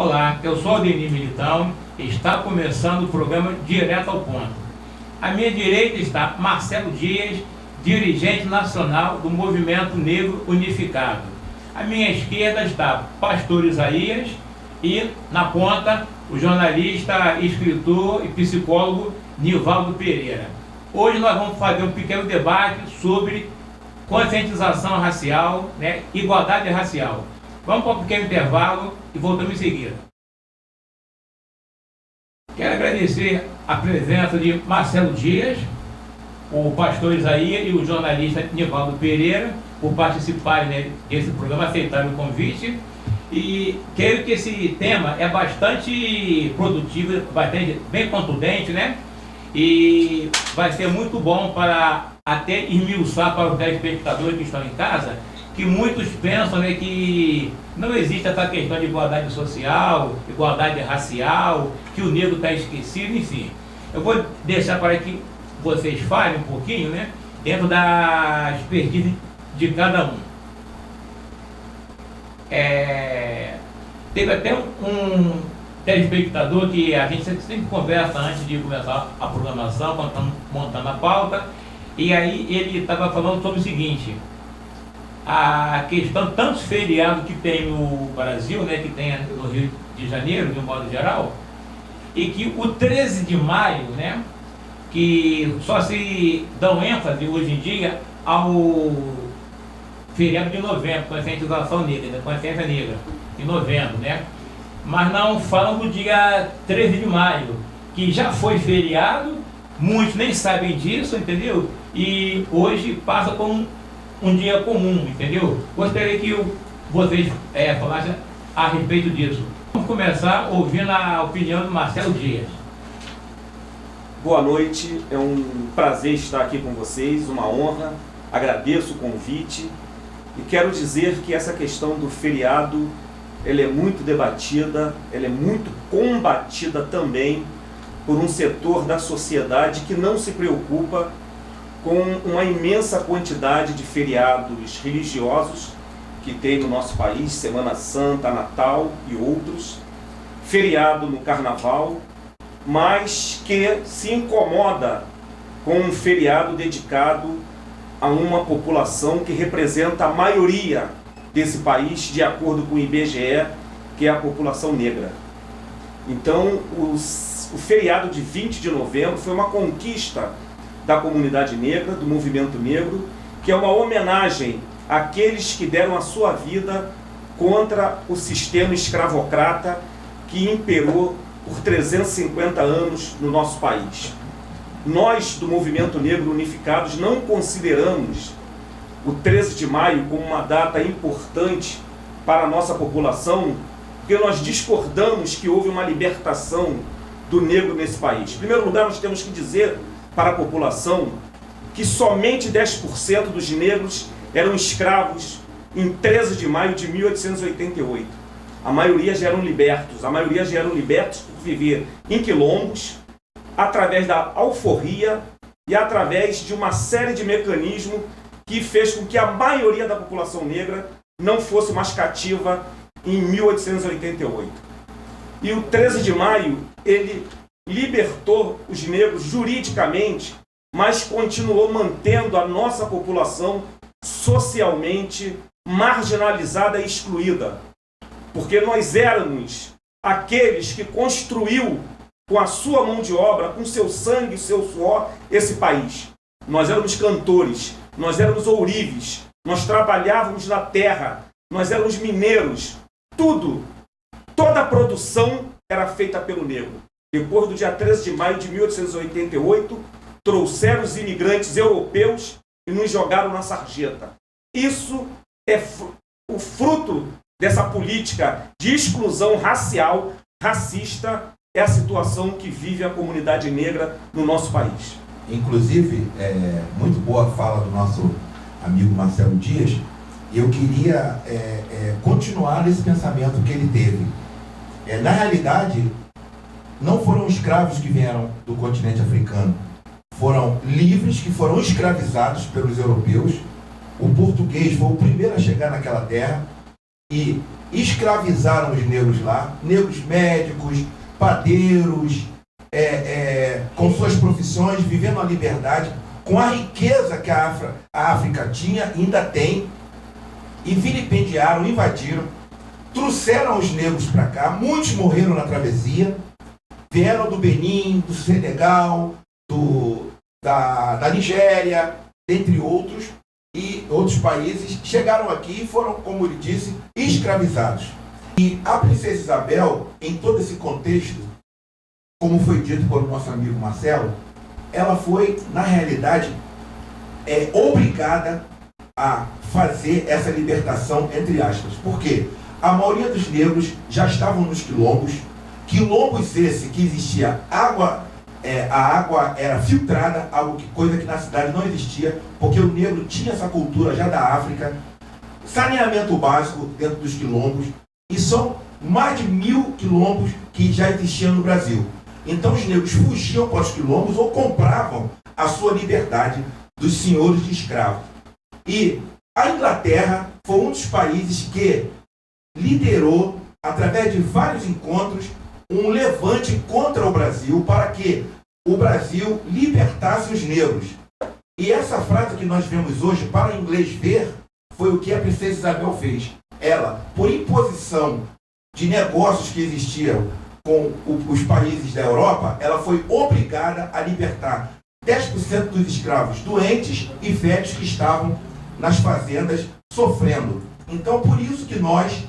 Olá, eu sou Ademir Militão e está começando o programa Direto ao Ponto. À minha direita está Marcelo Dias, dirigente nacional do Movimento Negro Unificado. À minha esquerda está Pastor Isaías e, na ponta, o jornalista, escritor e psicólogo Nivaldo Pereira. Hoje nós vamos fazer um pequeno debate sobre conscientização racial, igualdade racial. Vamos para um pequeno intervalo e voltamos em seguida. Quero agradecer a presença de Marcelo Dias, o pastor Isaías e o jornalista Nivaldo Pereira por participarem desse programa, aceitarem o convite. E creio que esse tema é bastante produtivo, bem contundente, E vai ser muito bom para até esmiuçar para os telespectadores que estão em casa, que muitos pensam que não existe essa questão de igualdade social, igualdade racial, que o negro está esquecido, enfim. Eu vou deixar para que vocês falem um pouquinho, dentro da expertise de cada um. Teve até um telespectador que a gente sempre conversa antes de começar a programação, quando estamos montando a pauta, e aí ele estava falando sobre o seguinte: a questão, tantos feriados que tem no Brasil, que tem no Rio de Janeiro, de um modo geral, e que o 13 de maio, que só se dão ênfase hoje em dia ao feriado de novembro, conscientização negra, consciência negra, em novembro, mas não falam do dia 13 de maio, que já foi feriado, muitos nem sabem disso, entendeu? E hoje passa como um dia comum, entendeu? Gostaria que vocês falassem a respeito disso. Vamos começar ouvindo a opinião do Marcelo Dias. Boa noite, é um prazer estar aqui com vocês, uma honra, agradeço o convite e quero dizer que essa questão do feriado, ela é muito debatida, ela é muito combatida também por um setor da sociedade que não se preocupa com uma imensa quantidade de feriados religiosos que tem no nosso país, Semana Santa, Natal e outros, feriado no Carnaval, mas que se incomoda com um feriado dedicado a uma população que representa a maioria desse país, de acordo com o IBGE, que é a população negra. Então, o feriado de 20 de novembro foi uma conquista da comunidade negra, do movimento negro, que é uma homenagem àqueles que deram a sua vida contra o sistema escravocrata que imperou por 350 anos no nosso país. Nós, do Movimento Negro Unificados, não consideramos o 13 de maio como uma data importante para a nossa população, porque nós discordamos que houve uma libertação do negro nesse país. Em primeiro lugar, nós temos que dizer para a população que somente 10% dos negros eram escravos em 13 de maio de 1888. A maioria já eram libertos por viver em quilombos, através da alforria e através de uma série de mecanismos que fez com que a maioria da população negra não fosse mais cativa em 1888. E o 13 de maio, ele libertou os negros juridicamente, mas continuou mantendo a nossa população socialmente marginalizada e excluída. Porque nós éramos aqueles que construiu com a sua mão de obra, com seu sangue e seu suor, esse país. Nós éramos cantores, nós éramos ourives, nós trabalhávamos na terra, nós éramos mineiros, toda a produção era feita pelo negro. Depois do dia 13 de maio de 1888, trouxeram os imigrantes europeus e nos jogaram na sarjeta. Isso é o fruto dessa política de exclusão racial, racista, é a situação que vive a comunidade negra no nosso país. Inclusive, muito boa a fala do nosso amigo Marcelo Dias, e eu queria continuar nesse pensamento que ele teve. Na realidade, não foram escravos que vieram do continente africano, foram livres que foram escravizados pelos europeus. O português foi o primeiro a chegar naquela terra, e escravizaram os negros lá, negros médicos, padeiros, com suas profissões, vivendo a liberdade, com a riqueza que a África tinha, ainda tem, e vilipendiaram, invadiram, trouxeram os negros para cá, muitos morreram na travessia, vieram do Benin, do Senegal, da Nigéria, entre outros, e outros países, chegaram aqui e foram, como ele disse, escravizados. E a princesa Isabel, em todo esse contexto, como foi dito pelo nosso amigo Marcelo, ela foi, na realidade, obrigada a fazer essa libertação, entre aspas. Por quê? A maioria dos negros já estavam nos quilombos esse que existia água, a água era filtrada, coisa que na cidade não existia, porque o negro tinha essa cultura já da África, saneamento básico dentro dos quilombos, e são mais de 1000 quilombos que já existiam no Brasil. Então os negros fugiam para os quilombos ou compravam a sua liberdade dos senhores de escravos. E a Inglaterra foi um dos países que liderou, através de vários encontros, um levante contra o Brasil para que o Brasil libertasse os negros. E essa frase que nós vemos hoje, para o inglês ver, foi o que a princesa Isabel fez. Ela, por imposição de negócios que existiam com os países da Europa, ela foi obrigada a libertar 10% dos escravos doentes e velhos que estavam nas fazendas sofrendo. Então, por isso que nós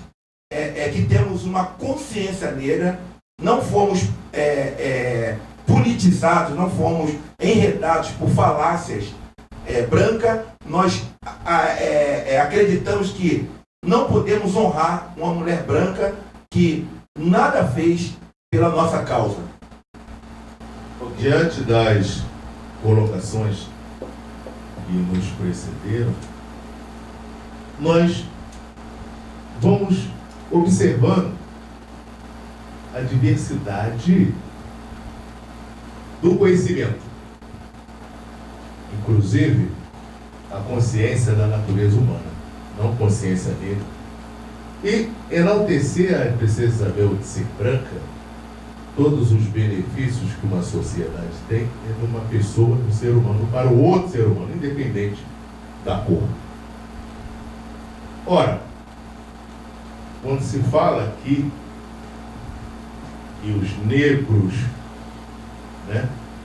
que temos uma consciência negra, não fomos politizados, não fomos enredados por falácias brancas. Nós acreditamos que não podemos honrar uma mulher branca que nada fez pela nossa causa. Diante das colocações que nos precederam, nós vamos observando a diversidade do conhecimento, inclusive a consciência da natureza humana, não consciência negra, e enaltecer a princesa Isabel de ser branca, todos os benefícios que uma sociedade tem de uma pessoa, do ser humano, para o outro ser humano, independente da cor. Ora, quando se fala aqui que os negros,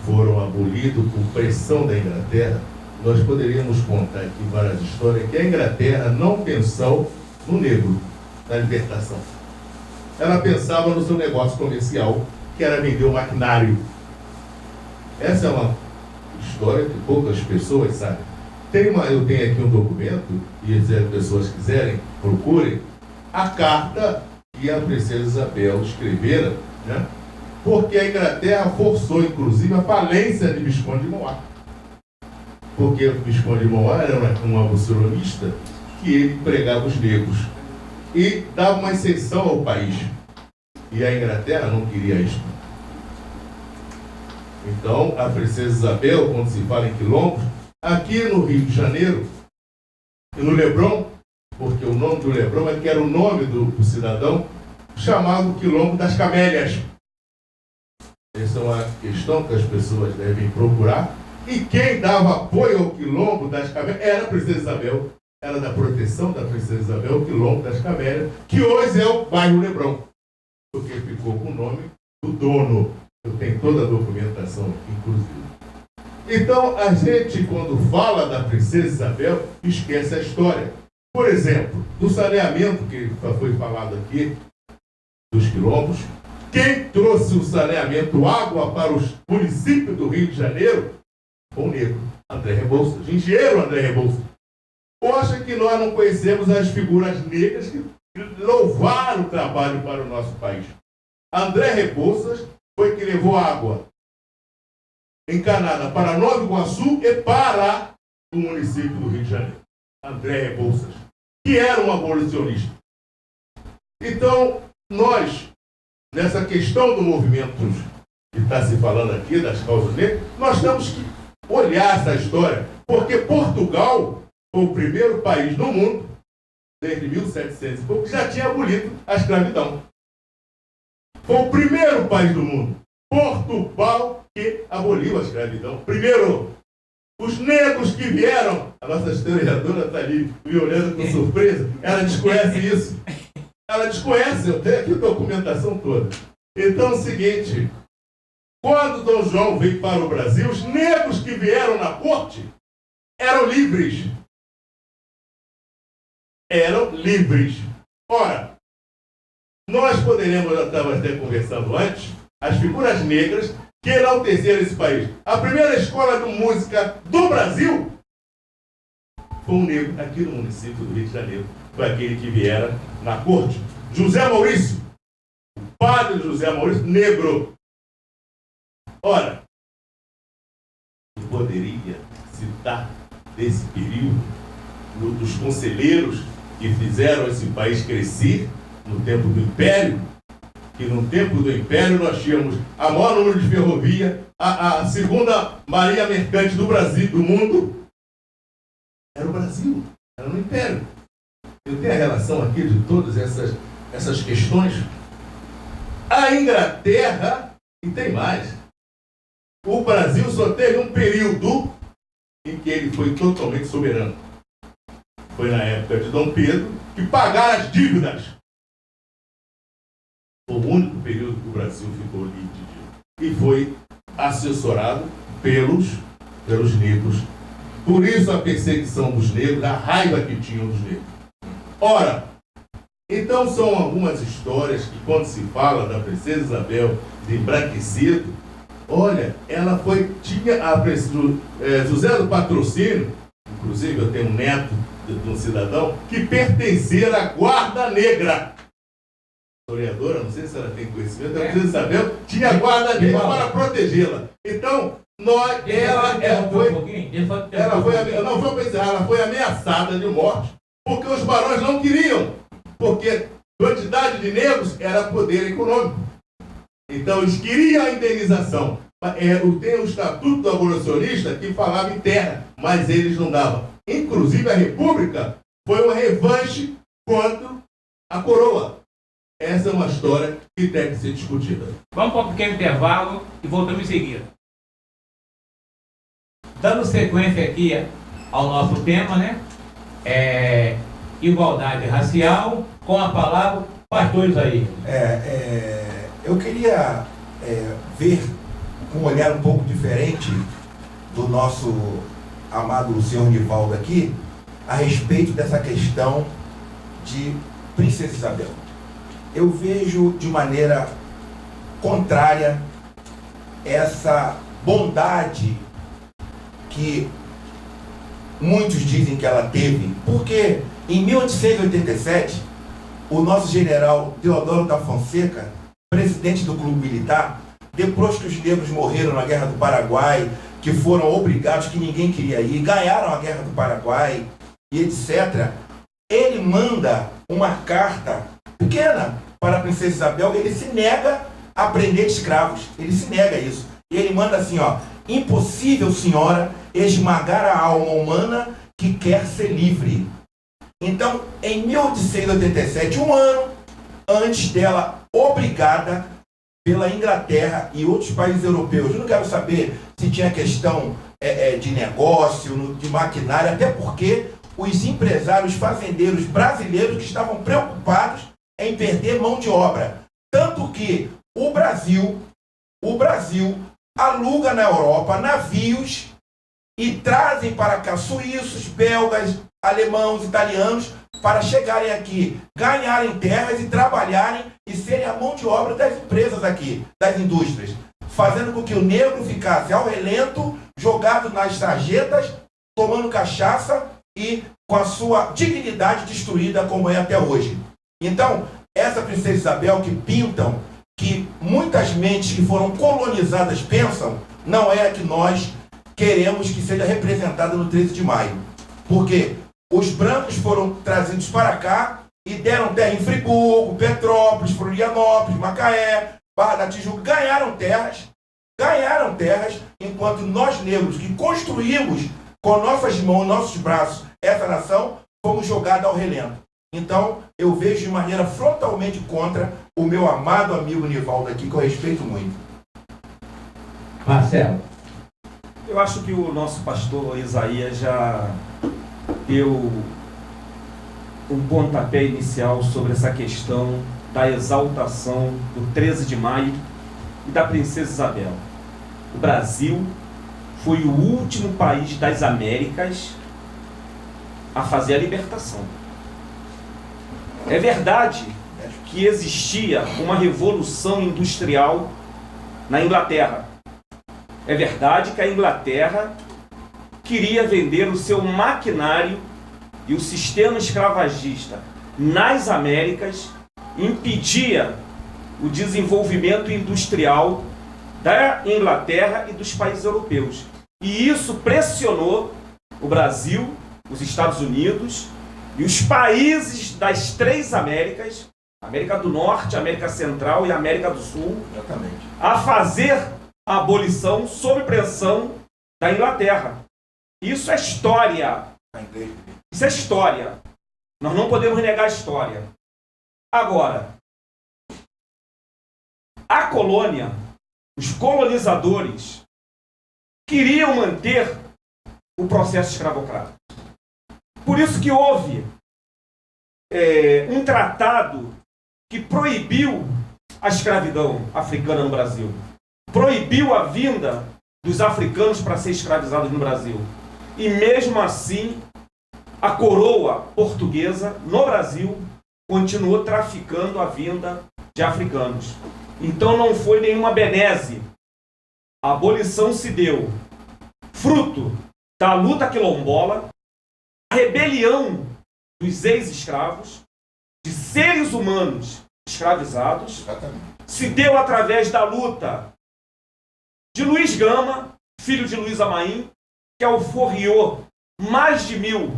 foram abolidos por pressão da Inglaterra, nós poderíamos contar aqui várias histórias que a Inglaterra não pensou no negro, na libertação. Ela pensava no seu negócio comercial, que era vender o maquinário. Essa é uma história que poucas pessoas sabem. Eu tenho aqui um documento, e se as pessoas quiserem, procurem, a carta que a princesa Isabel escrevera, porque a Inglaterra forçou, inclusive, a falência de Visconde de Moá. Porque o Visconde de Moá era um abolicionista que ele empregava os negros e dava uma exceção ao país. E a Inglaterra não queria isso. Então, a princesa Isabel, quando se fala em quilombos, aqui no Rio de Janeiro, e no Leblon, porque o nome do Leblon é que era o nome do cidadão, chamado Quilombo das Camélias. Essa é uma questão que as pessoas devem procurar. E quem dava apoio ao Quilombo das Camélias era a princesa Isabel. Era da proteção da princesa Isabel, o Quilombo das Camélias, que hoje é o bairro Leblon, porque ficou com o nome do dono. Eu tenho toda a documentação aqui, inclusive. Então, a gente, quando fala da princesa Isabel, esquece a história. Por exemplo, do saneamento que foi falado aqui, dos quilombos, quem trouxe o saneamento água para os municípios do Rio de Janeiro foi o negro, André Rebouças, engenheiro André Rebouças. Poxa, que nós não conhecemos as figuras negras que louvaram o trabalho para o nosso país. André Rebouças foi que levou água encanada para Nova Iguaçu e para o município do Rio de Janeiro. André Rebouças, que era um abolicionista. Então, nós, nessa questão do movimento que está se falando aqui, das causas negras, nós temos que olhar essa história, porque Portugal foi o primeiro país no mundo desde 1700 e pouco, já tinha abolido a escravidão. Foi o primeiro país do mundo, Portugal, que aboliu a escravidão. Primeiro, os negros que vieram, a nossa historiadora está ali me olhando com surpresa, ela desconhece isso. Ela desconhece, eu tenho aqui a documentação toda. Então é o seguinte, quando Dom João veio para o Brasil, os negros que vieram na corte eram livres. Eram livres. Ora, nós poderíamos, eu estava até conversando antes, as figuras negras que enalteceram esse país. A primeira escola de música do Brasil foi um negro aqui no município do Rio de Janeiro. Foi aquele que viera na corte. José Maurício. O padre José Maurício, negro. Ora, eu poderia citar desse período dos conselheiros que fizeram esse país crescer no tempo do Império, que no tempo do Império nós tínhamos a maior número de ferrovia, a segunda marinha mercante do Brasil, do mundo, era o Brasil, era no Império. Eu tenho a relação aqui de todas essas questões. A Inglaterra, e tem mais, o Brasil só teve um período em que ele foi totalmente soberano. Foi na época de Dom Pedro, que pagaram as dívidas. Foi o único período que o Brasil ficou livre de dívida. E foi assessorado pelos negros. Por isso a perseguição dos negros, a raiva que tinham dos negros. Ora, então são algumas histórias que quando se fala da princesa Isabel de embranquecido, olha, ela tinha José do Patrocínio, inclusive eu tenho um neto de um cidadão, que pertencia à Guarda Negra. Historiadora, não sei se ela tem conhecimento, a princesa Isabel tinha a Guarda Negra para protegê-la. Então, ela foi ameaçada de morte, porque os barões não queriam, porque quantidade de negros era poder econômico. Então, eles queriam a indenização. Tem o Estatuto do Abolicionista que falava em terra, mas eles não davam. Inclusive, a República foi uma revanche contra a coroa. Essa é uma história que tem que ser discutida. Vamos para um pequeno intervalo e voltamos em seguida. Dando sequência aqui ao nosso tema, né? Igualdade racial, com a palavra pastor Isaías. Eu queria ver com um olhar um pouco diferente do nosso amado senhor Nivaldo aqui, a respeito dessa questão de Princesa Isabel. Eu vejo de maneira contrária essa bondade que muitos dizem que ela teve, porque em 1887, o nosso general Deodoro da Fonseca, presidente do Clube Militar, depois que os negros morreram na Guerra do Paraguai, que foram obrigados, que ninguém queria ir, ganharam a Guerra do Paraguai, e etc., ele manda uma carta pequena para a Princesa Isabel, ele se nega a prender escravos, ele se nega a isso. E ele manda assim, impossível, senhora, esmagar a alma humana que quer ser livre. Então, em 1887, um ano antes dela, obrigada pela Inglaterra e outros países europeus. Eu não quero saber se tinha questão de negócio, de maquinário, até porque os empresários fazendeiros brasileiros que estavam preocupados em perder mão de obra. Tanto que o Brasil aluga na Europa navios e trazem para cá suíços, belgas, alemãos, italianos, para chegarem aqui, ganharem terras e trabalharem e serem a mão de obra das empresas aqui, das indústrias, fazendo com que o negro ficasse ao relento, jogado nas sarjetas, tomando cachaça e com a sua dignidade destruída como é até hoje. Então, essa Princesa Isabel que pintam, que muitas mentes que foram colonizadas pensam, não é a que nós queremos que seja representada no 13 de maio. Porque os brancos foram trazidos para cá e deram terra em Friburgo, Petrópolis, Florianópolis, Macaé, Barra da Tijuca, ganharam terras, enquanto nós negros que construímos com nossas mãos, nossos braços, essa nação, fomos jogados ao relento. Então, eu vejo de maneira frontalmente contra o meu amado amigo Nivaldo aqui, que eu respeito muito. Marcelo. Eu acho que o nosso pastor Isaías já deu um pontapé inicial sobre essa questão da exaltação do 13 de maio e da Princesa Isabel. O Brasil foi o último país das Américas a fazer a libertação. É verdade que existia uma revolução industrial na Inglaterra. É verdade que a Inglaterra queria vender o seu maquinário e o sistema escravagista nas Américas impedia o desenvolvimento industrial da Inglaterra e dos países europeus. E isso pressionou o Brasil, os Estados Unidos e os países das três Américas, América do Norte, América Central e América do Sul, Exatamente. a fazer a abolição sob pressão da Inglaterra. Isso é história. Isso é história. Nós não podemos negar a história. Agora, a colônia, os colonizadores, queriam manter o processo escravocrata. Por isso que houve um tratado que proibiu a escravidão africana no Brasil. Proibiu a vinda dos africanos para ser escravizados no Brasil. E mesmo assim, a coroa portuguesa no Brasil continuou traficando a vinda de africanos. Então não foi nenhuma benese. A abolição se deu fruto da luta quilombola, a rebelião dos ex-escravos, de seres humanos escravizados. Exatamente. Se deu através da luta de Luiz Gama, filho de Luiz Amaim, que alforriou mais de 1000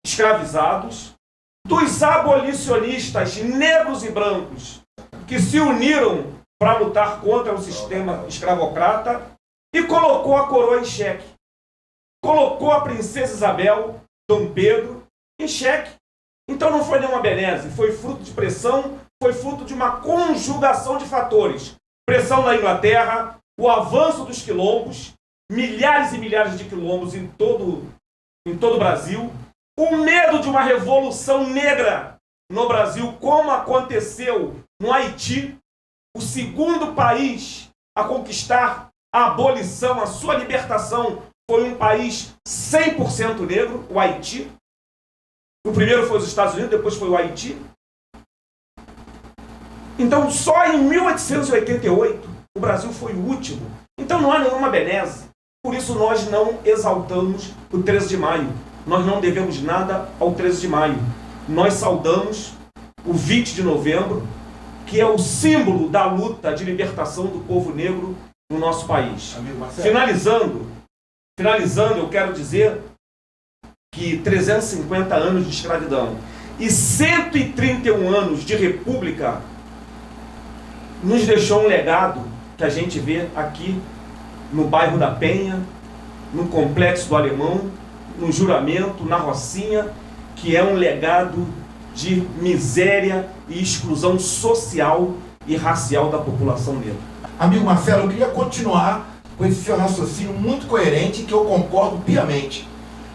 escravizados, dos abolicionistas negros e brancos que se uniram para lutar contra o sistema escravocrata e colocou a coroa em xeque. Colocou a Princesa Isabel, Dom Pedro, em xeque. Então não foi nenhuma benese, foi fruto de pressão, foi fruto de uma conjugação de fatores. Pressão da Inglaterra, o avanço dos quilombos, milhares e milhares de quilombos em todo o Brasil, o medo de uma revolução negra no Brasil, como aconteceu no Haiti, o segundo país a conquistar a abolição, a sua libertação, foi um país 100% negro, o Haiti. O primeiro foi os Estados Unidos, depois foi o Haiti. Então, só em 1888, o Brasil foi o último. Então, não há nenhuma benese. Por isso, nós não exaltamos o 13 de maio. Nós não devemos nada ao 13 de maio. Nós saudamos o 20 de novembro, que é o símbolo da luta de libertação do povo negro no nosso país. Finalizando, eu quero dizer que 350 anos de escravidão e 131 anos de república nos deixou um legado que a gente vê aqui no bairro da Penha, no Complexo do Alemão, no Juramento, na Rocinha, que é um legado de miséria e exclusão social e racial da população negra. Amigo Marcelo, eu queria continuar com esse seu raciocínio muito coerente, que eu concordo piamente.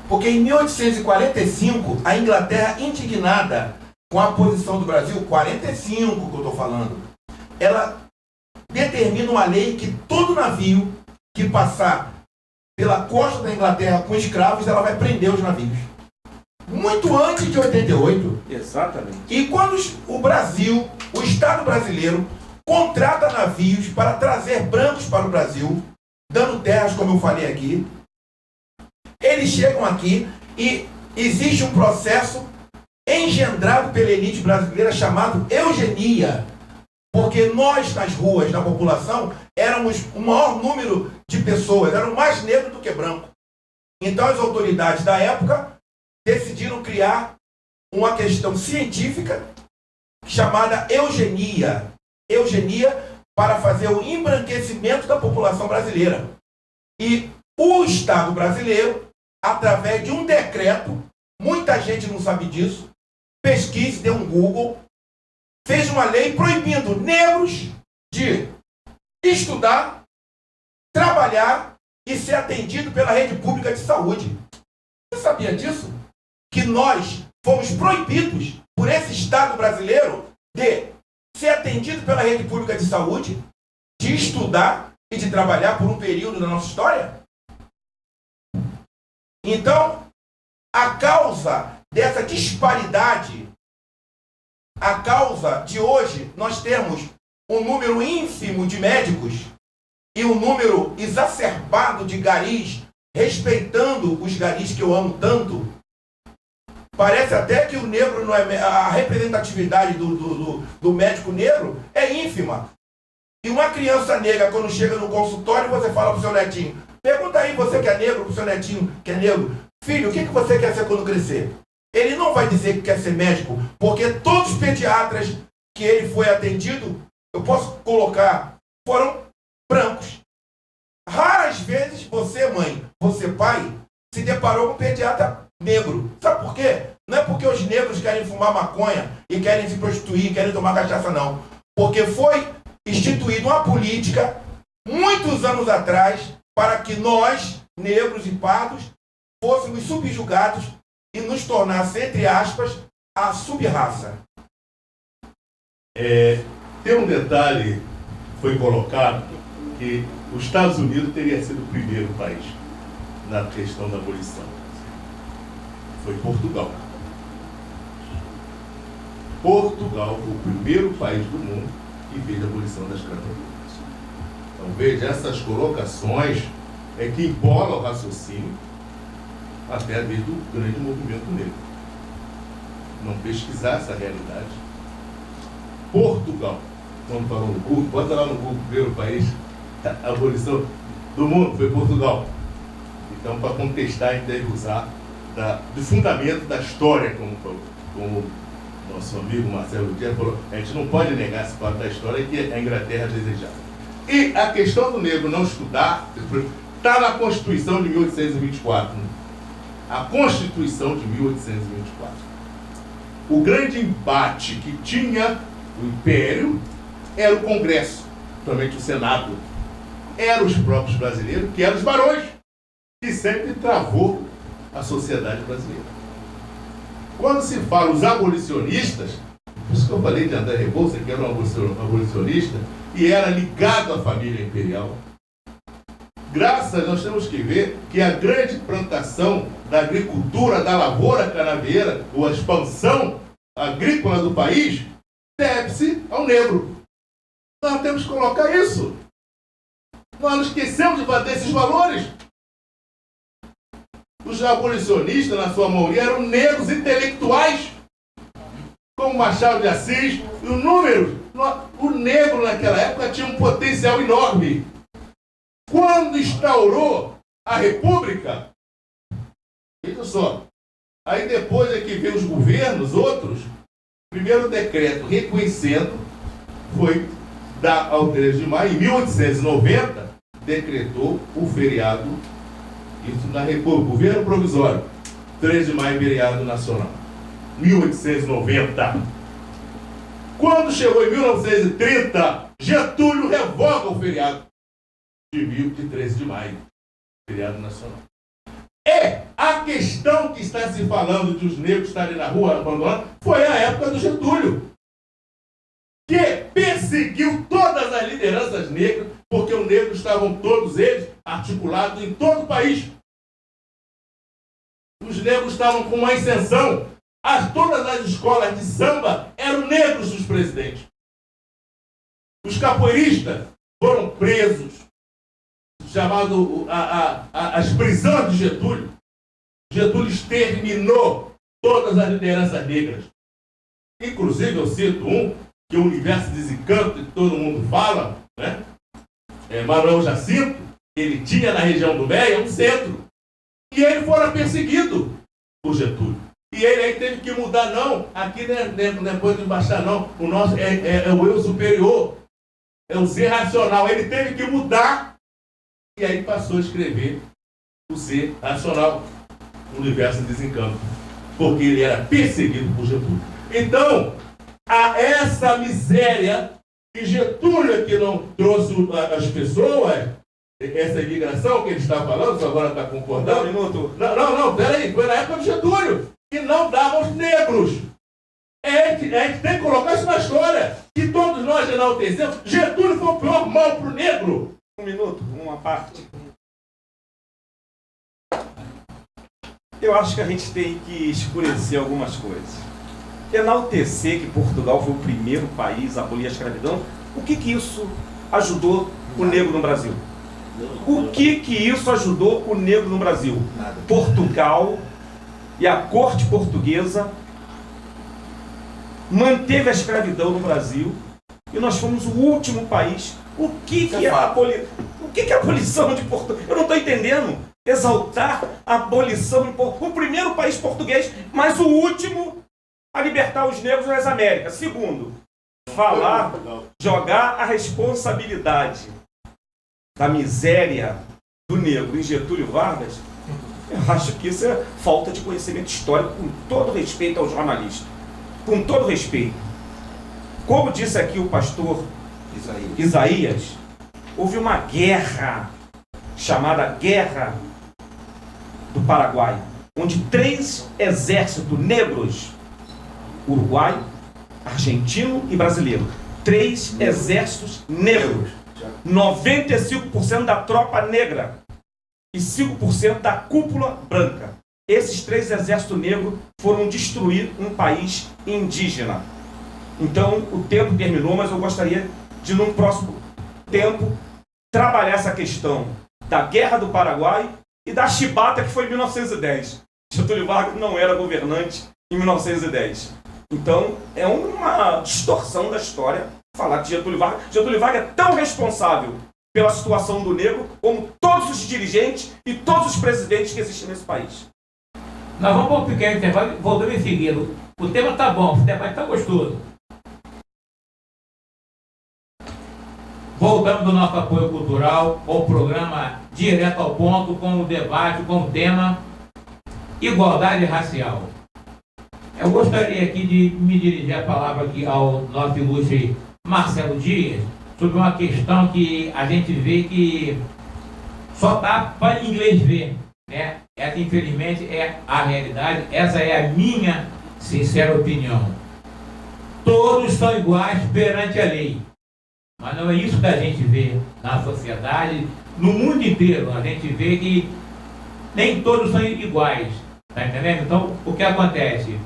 Porque em 1845, a Inglaterra, indignada com a posição do Brasil, 45 que eu estou falando, ela determina uma lei que todo navio que passar pela costa da Inglaterra com escravos, ela vai prender os navios. Muito antes de 88. Exatamente. E quando o Brasil, o Estado brasileiro, contrata navios para trazer brancos para o Brasil, dando terras, como eu falei aqui, eles chegam aqui e existe um processo engendrado pela elite brasileira chamado eugenia. Porque nós, nas ruas, na população, éramos o maior número de pessoas, eram mais negros do que branco. Então as autoridades da época decidiram criar uma questão científica chamada eugenia. Eugenia para fazer o embranquecimento da população brasileira. E o Estado brasileiro, através de um decreto, muita gente não sabe disso, pesquise, dê um Google, fez uma lei proibindo negros de estudar, trabalhar e ser atendido pela rede pública de saúde. Você sabia disso? Que nós fomos proibidos por esse Estado brasileiro de ser atendido pela rede pública de saúde, de estudar e de trabalhar por um período da nossa história? Então, a causa dessa disparidade, a causa de hoje nós termos um número ínfimo de médicos e um número exacerbado de garis, respeitando os garis que eu amo tanto, parece até que o negro não é, a representatividade do médico negro é ínfima. E uma criança negra, quando chega no consultório, você fala pro seu netinho, pergunta aí, você que é negro, pro seu netinho que é negro, filho, o que você quer ser quando crescer? Ele não vai dizer que quer ser médico, porque todos os pediatras que ele foi atendido, eu posso colocar, foram brancos. Raras vezes você, mãe, você, pai, se deparou com um pediatra negro. Sabe por quê? Não é porque os negros querem fumar maconha e querem se prostituir, querem tomar cachaça, não. Porque foi instituída uma política, muitos anos atrás, para que nós, negros e pardos, fôssemos subjugados e nos tornasse, entre aspas, a sub-raça. Tem um detalhe que foi colocado, que os Estados Unidos teria sido o primeiro país na questão da abolição. Foi Portugal. Portugal foi o primeiro país do mundo que fez a abolição da escravatura. Então veja, essas colocações é que embolam o raciocínio até desde o grande movimento negro. Não pesquisar essa realidade. Portugal, quando falou no Google, bota lá no Google, o primeiro país, a abolição do mundo foi Portugal. Então, para contestar, a gente deve usar do fundamento da história, como nosso amigo Marcelo Dias falou, a gente não pode negar esse fato da história que a Inglaterra desejava. E a questão do negro não estudar está na Constituição de 1824. Né? A Constituição de 1824. O grande embate que tinha o Império era o Congresso, principalmente o Senado. Eram os próprios brasileiros, que eram os barões, que sempre travou a sociedade brasileira. Quando se fala os abolicionistas, por isso que eu falei de André Rebouça, que era um abolicionista, e era ligado à família imperial. Nós temos que ver que a grande plantação da agricultura, da lavoura canavieira, ou a expansão agrícola do país, deve-se ao negro. Nós temos que colocar isso. Nós não esquecemos desses valores. Os abolicionistas, na sua maioria, eram negros intelectuais, como Machado de Assis, e o número. O negro naquela época tinha um potencial enorme. Quando instaurou a República, veja só, aí depois é que veio os governos, outros, primeiro decreto reconhecendo, foi ao 13 de maio, em 1890, decretou o feriado, isso na República, governo provisório, 13 de maio, feriado nacional, 1890. Quando chegou em 1930, Getúlio revoga o feriado de 13 de maio, feriado nacional. A questão que está se falando de os negros estarem na rua abandonando foi a época do Getúlio, que perseguiu todas as lideranças negras, porque os negros estavam todos eles articulados em todo o país. Os negros estavam com uma ascensão. Todas as escolas de samba eram negros os presidentes. Os capoeiristas foram presos, chamado as prisões de Getúlio. Getúlio exterminou todas as lideranças negras. Inclusive, eu cito que o Universo Desencanto, que todo mundo fala, né? Manuel Jacinto, ele tinha na região do Meia um centro. E ele fora perseguido por Getúlio. E ele aí teve que mudar, não, aqui depois de baixar, não, o nosso é o eu superior, é o ser racional. Ele teve que mudar e aí passou a escrever o ser racional, o Universo Desencanto. porque ele era perseguido por Getúlio. Então, a essa miséria que Getúlio que não trouxe as pessoas, essa imigração que ele está falando, você agora está concordando? Um minuto. Não, peraí, foi na época do Getúlio, que não dava aos negros. A gente tem que colocar isso na história, que todos nós enaltecemos. Getúlio foi o pior mal para o negro. Um minuto, uma parte. Eu acho que a gente tem que escurecer algumas coisas. Enaltecer que Portugal foi o primeiro país a abolir a escravidão, o que isso ajudou o negro no Brasil? O que isso ajudou o negro no Brasil? Nada. Portugal e a corte portuguesa manteve a escravidão no Brasil e nós fomos o último país. O que é a abolição de Portugal? Eu não estou entendendo. Exaltar a abolição de Portugal. O primeiro país português, mas o último a libertar os negros nas Américas. Segundo, jogar a responsabilidade da miséria do negro em Getúlio Vargas, eu acho que isso é falta de conhecimento histórico, com todo respeito ao jornalista. Com todo respeito. Como disse aqui o pastor Isaías, houve uma guerra, chamada Guerra do Paraguai, onde 3 exércitos negros, uruguaio, argentino e brasileiro, 3 exércitos negros, 95% da tropa negra e 5% da cúpula branca. Esses 3 exércitos negros foram destruir um país indígena. Então, o tempo terminou, mas eu gostaria de, num próximo tempo, trabalhar essa questão da Guerra do Paraguai e da chibata, que foi em 1910. Getúlio Vargas não era governante em 1910. Então, é uma distorção da história falar que Getúlio Vargas é tão responsável pela situação do negro como todos os dirigentes e todos os presidentes que existem nesse país. Nós vamos para um pequeno intervalo e voltamos em seguida. O tema está bom, o tema está gostoso. Voltamos do nosso apoio cultural ao programa Direto ao Ponto, com o debate, com o tema Igualdade Racial. Eu gostaria aqui de me dirigir a palavra aqui ao nosso ilustre Marcelo Dias, sobre uma questão que a gente vê que só dá para inglês ver, né? Essa, infelizmente, é a realidade. Essa é a minha sincera opinião. Todos são iguais perante a lei. Mas não é isso que a gente vê na sociedade, no mundo inteiro. A gente vê que nem todos são iguais. Tá entendendo? Então, o que acontece?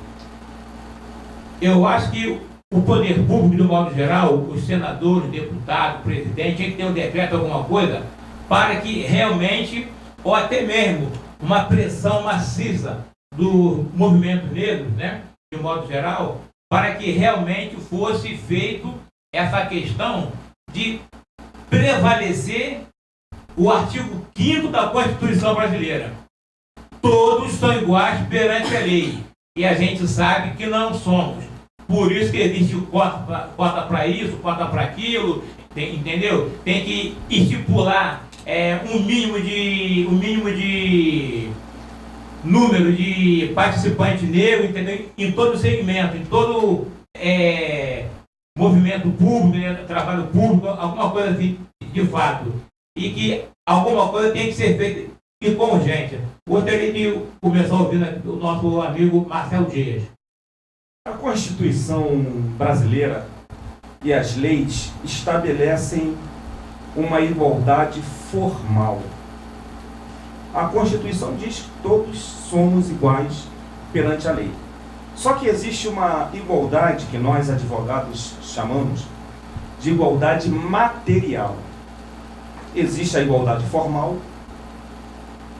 Eu acho que o poder público, de modo geral, os senadores, deputados, o presidente, tem que ter um decreto, alguma coisa, para que realmente, ou até mesmo uma pressão maciça do movimento negro, né, de modo geral, para que realmente fosse feito essa questão de prevalecer o artigo 5º da Constituição brasileira. Todos são iguais perante a lei. E a gente sabe que não somos. Por isso que existe cota para isso, cota para aquilo, entendeu? Tem que estipular um mínimo de número de participantes negros, entendeu? Em todo segmento, em todo movimento público, né? Trabalho público, alguma coisa assim, de fato. E que alguma coisa tem que ser feita e com urgência. Gostaria de começar ouvindo aqui o nosso amigo Marcelo Dias. A Constituição brasileira e as leis estabelecem uma igualdade formal. A Constituição diz que todos somos iguais perante a lei. Só que existe uma igualdade que nós, advogados, chamamos de igualdade material. Existe a igualdade formal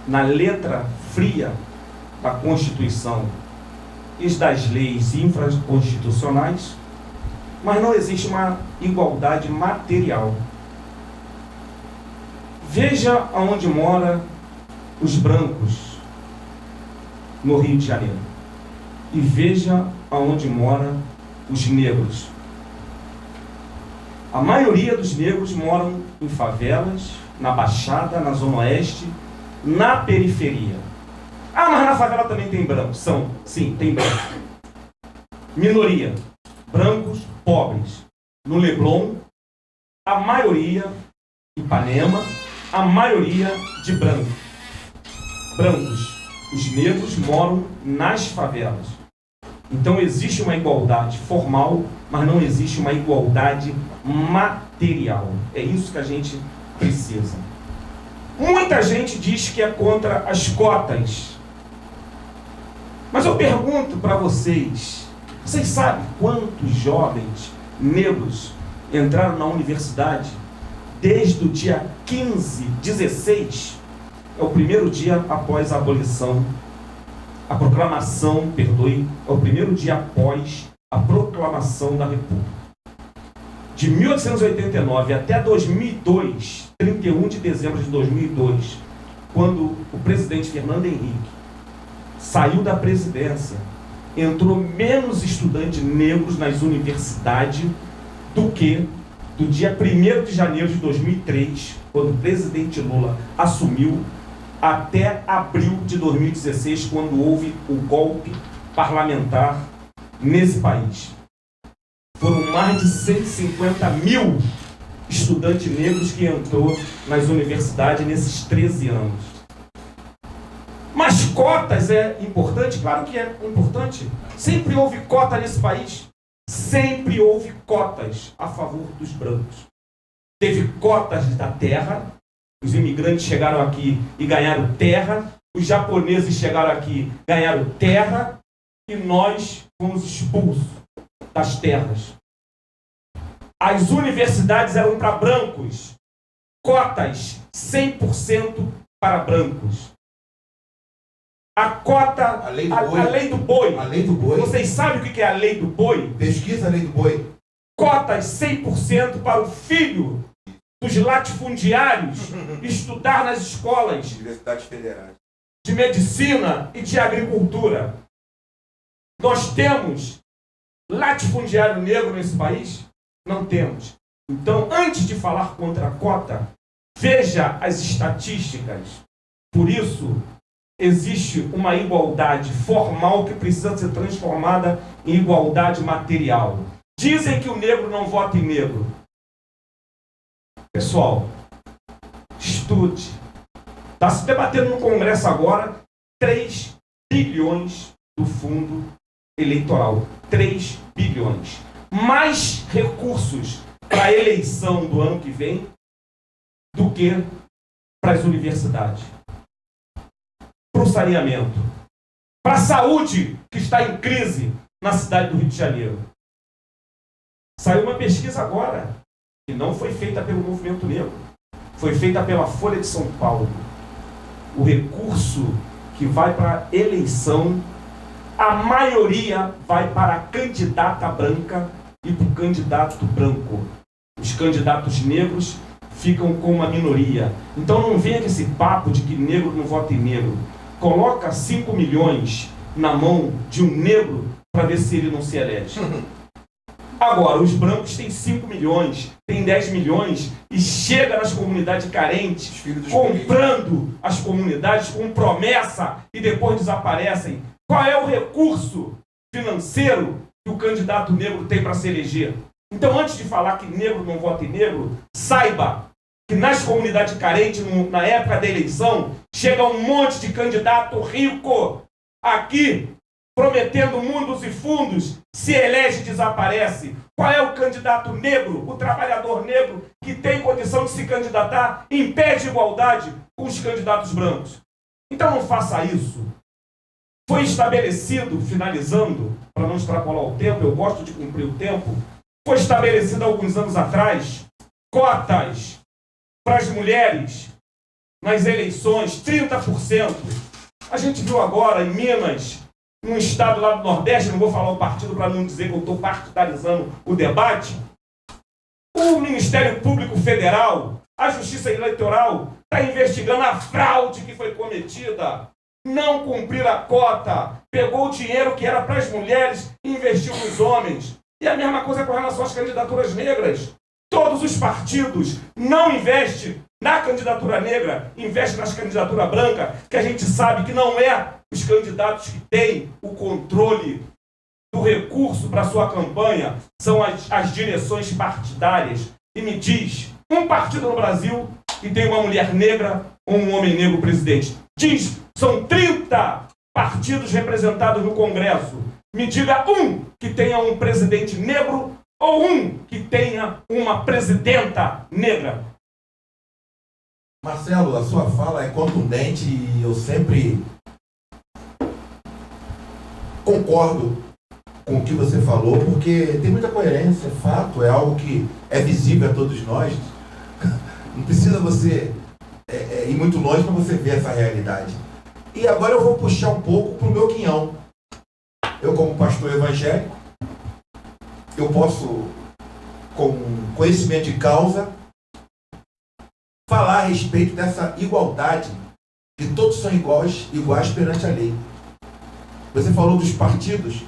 na letra fria da Constituição e das leis infraconstitucionais, mas não existe uma igualdade material. Veja aonde moram os brancos no Rio de Janeiro e veja aonde moram os negros. A maioria dos negros moram em favelas, na Baixada, na Zona Oeste, na periferia. Ah, mas na favela também tem brancos. Sim, tem brancos. Minoria. Brancos, pobres. No Leblon, a maioria, Ipanema, a maioria de brancos. Os negros moram nas favelas. Então existe uma igualdade formal, mas não existe uma igualdade material. É isso que a gente precisa. Muita gente diz que é contra as cotas. Mas eu pergunto para vocês sabem quantos jovens negros entraram na universidade desde o dia 16, é o primeiro dia após a abolição, é o primeiro dia após a proclamação da República. De 1889 até 2002, 31 de dezembro de 2002, quando o presidente Fernando Henrique saiu da presidência, entrou menos estudantes negros nas universidades do que do dia 1º de janeiro de 2003, quando o presidente Lula assumiu, até abril de 2016, quando houve o golpe parlamentar nesse país. Foram mais de 150 mil estudantes negros que entrou nas universidades nesses 13 anos. Mas cotas é importante? Claro que é importante. Sempre houve cota nesse país. Sempre houve cotas a favor dos brancos. Teve cotas da terra. Os imigrantes chegaram aqui e ganharam terra. Os japoneses chegaram aqui e ganharam terra. E nós fomos expulsos das terras. As universidades eram para brancos. Cotas 100% para brancos. A cota, a lei do boi. A lei do boi. Vocês sabem o que é a lei do boi? Pesquisa a lei do boi. Cotas 100% para o filho dos latifundiários estudar nas escolas Universidades federais de medicina e de agricultura. Nós temos latifundiário negro nesse país? Não temos. Então, antes de falar contra a cota, veja as estatísticas. Por isso, existe uma igualdade formal que precisa ser transformada em igualdade material. Dizem que o negro não vota em negro. Pessoal, estude. Está se debatendo no Congresso agora 3 bilhões do fundo eleitoral. 3 bilhões. Mais recursos para a eleição do ano que vem do que para as universidades. Para o saneamento, para a saúde que está em crise na cidade do Rio de Janeiro. Saiu uma pesquisa agora, que não foi feita pelo Movimento Negro, foi feita pela Folha de São Paulo. O recurso que vai para a eleição, a maioria vai para a candidata branca e para o candidato branco. Os candidatos negros ficam com uma minoria. Então não venha com esse papo de que negro não vota em negro. Coloca 5 milhões na mão de um negro para ver se ele não se elege. Agora, os brancos têm 5 milhões, têm 10 milhões e chega nas comunidades carentes, comprando as comunidades com promessa e depois desaparecem. Qual é o recurso financeiro que o candidato negro tem para se eleger? Então, antes de falar que negro não vota em negro, saiba que nas comunidades carentes, na época da eleição, chega um monte de candidato rico aqui, prometendo mundos e fundos, se elege e desaparece. Qual é o candidato negro, o trabalhador negro, que tem condição de se candidatar em pé de igualdade com os candidatos brancos? Então não faça isso. Foi estabelecido, finalizando, para não extrapolar o tempo, eu gosto de cumprir o tempo, foi estabelecido há alguns anos atrás cotas para as mulheres nas eleições, 30%. A gente viu agora em Minas, num estado lá do Nordeste, não vou falar o partido para não dizer que eu estou partidarizando o debate, o Ministério Público Federal, a Justiça Eleitoral, está investigando a fraude que foi cometida. Não cumprir a cota, pegou o dinheiro que era para as mulheres e investiu nos homens. E a mesma coisa com relação às candidaturas negras. Todos os partidos não investem na candidatura negra, investe nas candidaturas brancas, que a gente sabe que não é os candidatos que têm o controle do recurso para sua campanha, são as direções partidárias. E me diz, um partido no Brasil que tem uma mulher negra ou um homem negro presidente. Diz, são 30 partidos representados no Congresso. Me diga um que tenha um presidente negro ou um que tenha uma presidenta negra. Marcelo, a sua fala é contundente e eu sempre concordo com o que você falou, porque tem muita coerência, é fato, é algo que é visível a todos nós. Não precisa você ir muito longe para você ver essa realidade. E agora eu vou puxar um pouco para o meu quinhão. Eu, como pastor evangélico, eu posso, com conhecimento de causa, falar a respeito dessa igualdade, que todos são iguais perante a lei. Você falou dos partidos,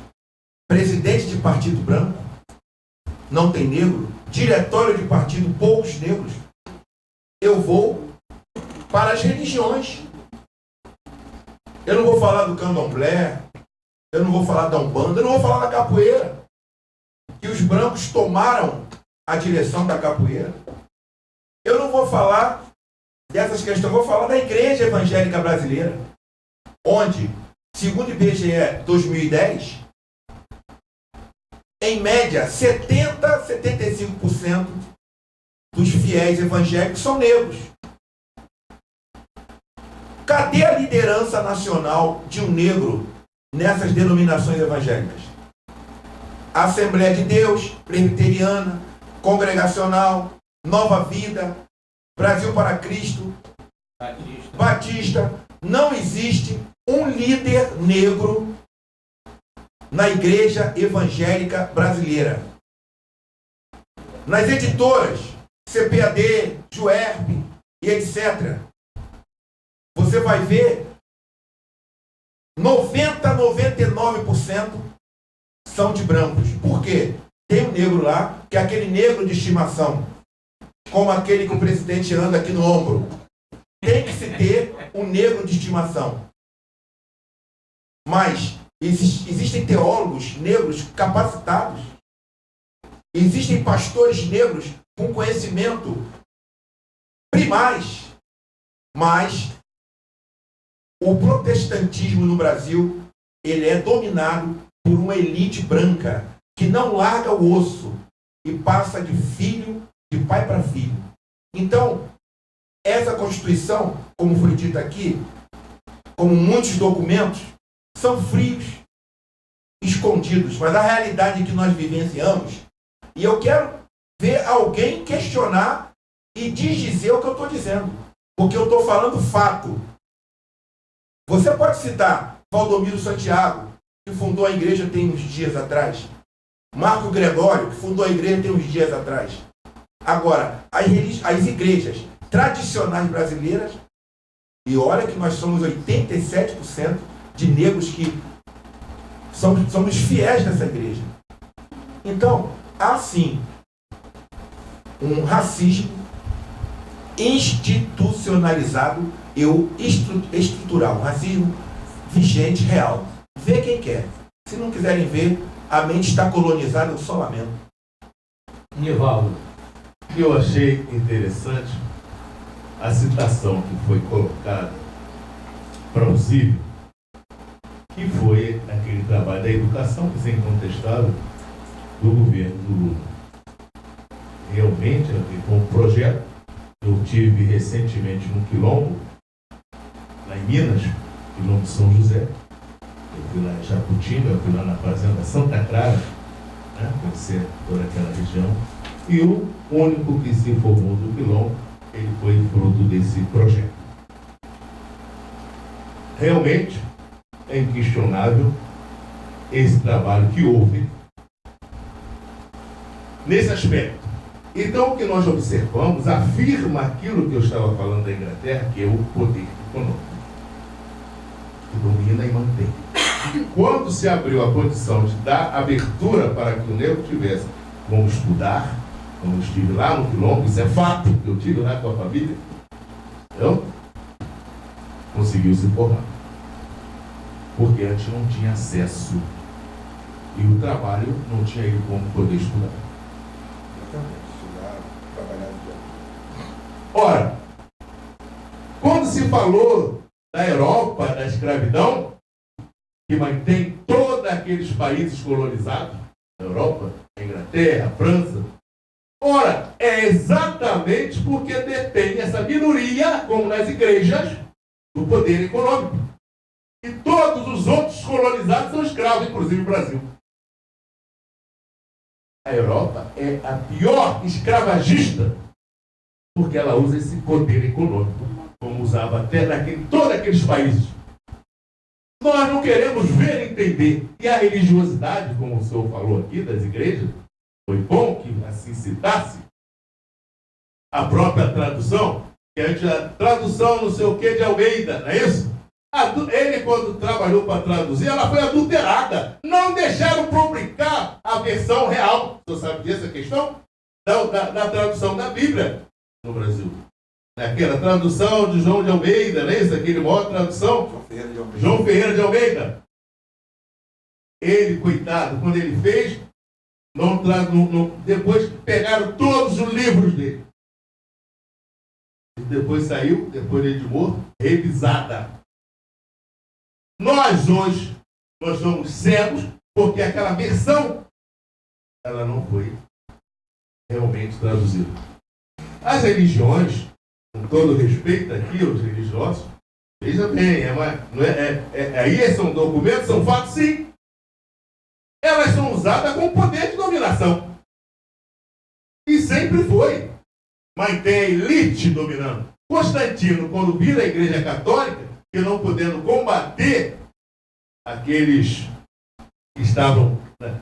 presidente de partido branco, não tem negro, diretório de partido, poucos negros. Eu vou para as religiões. Eu não vou falar do candomblé, eu não vou falar da Umbanda, eu não vou falar da capoeira, que os brancos tomaram a direção da capoeira. Eu não vou falar dessas questões, eu vou falar da Igreja Evangélica Brasileira, onde, segundo o IBGE 2010, em média, 75% dos fiéis evangélicos são negros. Cadê a liderança nacional de um negro nessas denominações evangélicas? Assembleia de Deus, Presbiteriana, Congregacional, Nova Vida, Brasil para Cristo, Batista. Não existe um líder negro na Igreja Evangélica Brasileira. Nas editoras, CPAD, Juerp e etc., você vai ver 99% são de brancos. Por quê? Tem um negro lá, que é aquele negro de estimação, como aquele que o presidente anda aqui no ombro. Tem que se ter um negro de estimação. Mas existem teólogos negros capacitados. Existem pastores negros com conhecimento primais. Mas o protestantismo no Brasil, ele é dominado por uma elite branca que não larga o osso e passa de pai para filho. Então, essa Constituição, como foi dito aqui, como muitos documentos, são frios, escondidos, mas a realidade que nós vivenciamos, e eu quero ver alguém questionar e desdizer o que eu estou dizendo, porque eu estou falando fato. Você pode citar Valdomiro Santiago, que fundou a igreja tem uns dias atrás, Marco Gregório, que fundou a igreja tem uns dias atrás. Agora, as igrejas tradicionais brasileiras, e olha que nós somos 87% de negros que somos fiéis dessa igreja. Então, há sim um racismo institucionalizado e estrutural, um racismo vigente, real. Vê quem quer. Se não quiserem ver, a mente está colonizada, eu só lamento. Nivaldo. Eu achei interessante a citação que foi colocada, plausível, que foi aquele trabalho da educação, que é incontestável, do governo do Lula. Realmente, com um projeto, eu tive recentemente no Quilombo, lá em Minas, Quilombo de São José. Eu fui lá em Jacutinga, eu fui lá na fazenda Santa Clara, né, conhecer toda aquela região. E o único que se formou do Quilombo, ele foi fruto desse projeto. Realmente, é inquestionável esse trabalho que houve nesse aspecto. Então, o que nós observamos afirma aquilo que eu estava falando da Inglaterra, que é o poder econômico, que domina e mantém. Quando se abriu a condição de dar abertura para que o negro tivesse como estudar, como eu estive lá no Quilombo, isso é fato, eu estive lá com a família, Entendeu? Conseguiu se formar. Porque antes não tinha acesso. E o trabalho não tinha ele como poder estudar. Ora, quando se falou da Europa, da escravidão, que mantém todos aqueles países colonizados, a Europa, a Inglaterra, a França, ora, é exatamente porque detém essa minoria, como nas igrejas, do poder econômico. E todos os outros colonizados são escravos, inclusive o Brasil. A Europa é a pior escravagista, porque ela usa esse poder econômico, como usava até todos aqueles países. Nós não queremos ver e entender. E a religiosidade, como o senhor falou aqui, das igrejas, foi bom que assim citasse a própria tradução, que a tradução não sei o que de Almeida, não é isso? Ele, quando trabalhou para traduzir, ela foi adulterada. Não deixaram publicar a versão real. O senhor sabe dessa questão? Da tradução da Bíblia no Brasil. Aquela tradução de João de Almeida, não é isso? Aquele maior tradução. João Ferreira de Almeida. Ele, coitado, quando ele fez, depois pegaram todos os livros dele. E depois saiu, depois ele de morto, revisada. Nós hoje, nós somos cegos, porque aquela versão, ela não foi realmente traduzida. As religiões, com todo respeito aqui aos religiosos, veja bem, aí são documentos, são fatos, sim. Elas são usadas com poder de dominação. E sempre foi. Mas tem a elite dominando. Constantino, quando vira a Igreja Católica, que não podendo combater aqueles que estavam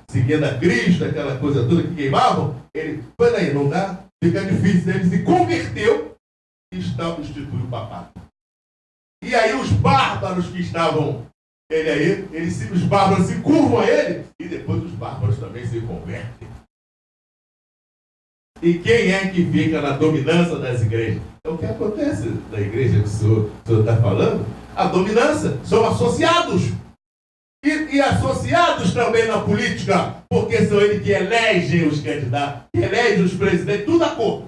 seguindo a Cristo, aquela coisa toda que queimavam, ele, peraí, não dá, fica difícil. Ele se converteu e instituiu o papado. E aí os bárbaros que estavam, os bárbaros se curvam a ele, e depois os bárbaros também se convertem. E quem é que fica na dominância das igrejas? É o que acontece na igreja que o senhor está falando. A dominância são associados. E associados também na política, porque são eles que elegem os candidatos, que elegem os presidentes, tudo a cor.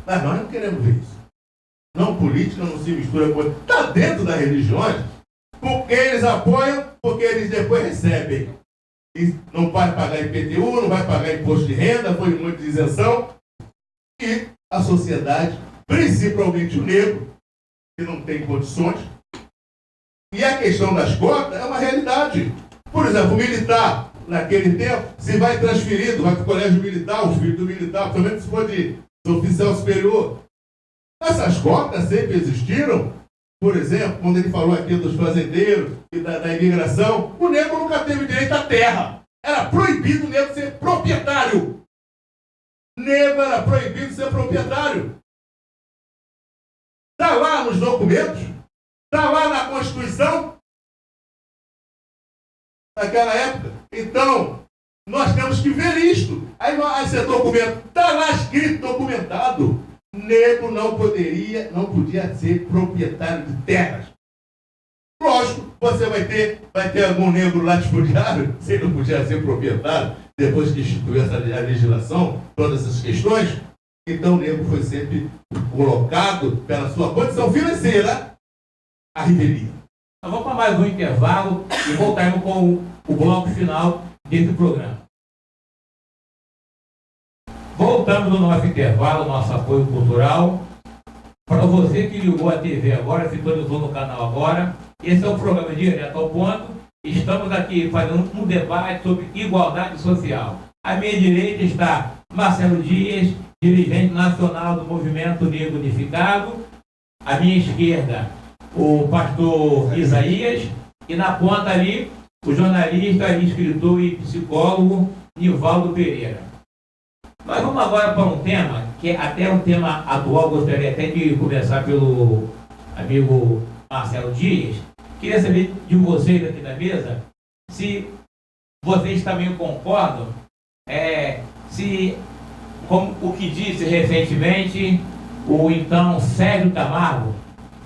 Mas nós não queremos ver isso. Não, política não se mistura com... Está dentro das religiões, porque eles apoiam, porque eles depois recebem. E não vai pagar IPTU, não vai pagar imposto de renda, foi muita isenção. E a sociedade, principalmente o negro, que não tem condições. E a questão das cotas é uma realidade. Por exemplo, o militar, naquele tempo, se vai transferido, vai para o colégio militar, os filhos do militar, principalmente se for de oficial superior. Essas cotas sempre existiram. Por exemplo, quando ele falou aqui dos fazendeiros e da imigração, o negro nunca teve direito à terra. Era proibido o negro ser proprietário. Negro era proibido ser proprietário. Está lá nos documentos, está lá na Constituição, naquela época. Então, nós temos que ver isto. Aí esse documento está lá escrito, documentado. Negro não podia ser proprietário de terras. Lógico, você vai ter algum negro latifundiário, se ele não podia ser proprietário, depois que instituiu essa legislação, todas essas questões. Então o negro foi sempre colocado pela sua condição financeira à revelia. Nós vamos para mais um intervalo e voltaremos com o bloco final desse programa. Voltamos no nosso intervalo, nosso apoio cultural. Para você que ligou a TV agora, sintonizou no canal agora, esse é o programa Direto ao Ponto. Estamos aqui fazendo um debate sobre igualdade social. À minha direita está Marcelo Dias, dirigente nacional do Movimento Negro Unificado. À minha esquerda, o pastor Isaías. E na ponta ali, o jornalista, escritor e psicólogo Nivaldo Pereira. Nós vamos agora para um tema, que é até um tema atual, gostaria até de começar pelo amigo Marcelo Dias. Queria saber de vocês aqui da mesa, se vocês também concordam, se, como o que disse recentemente o então Sérgio Camargo,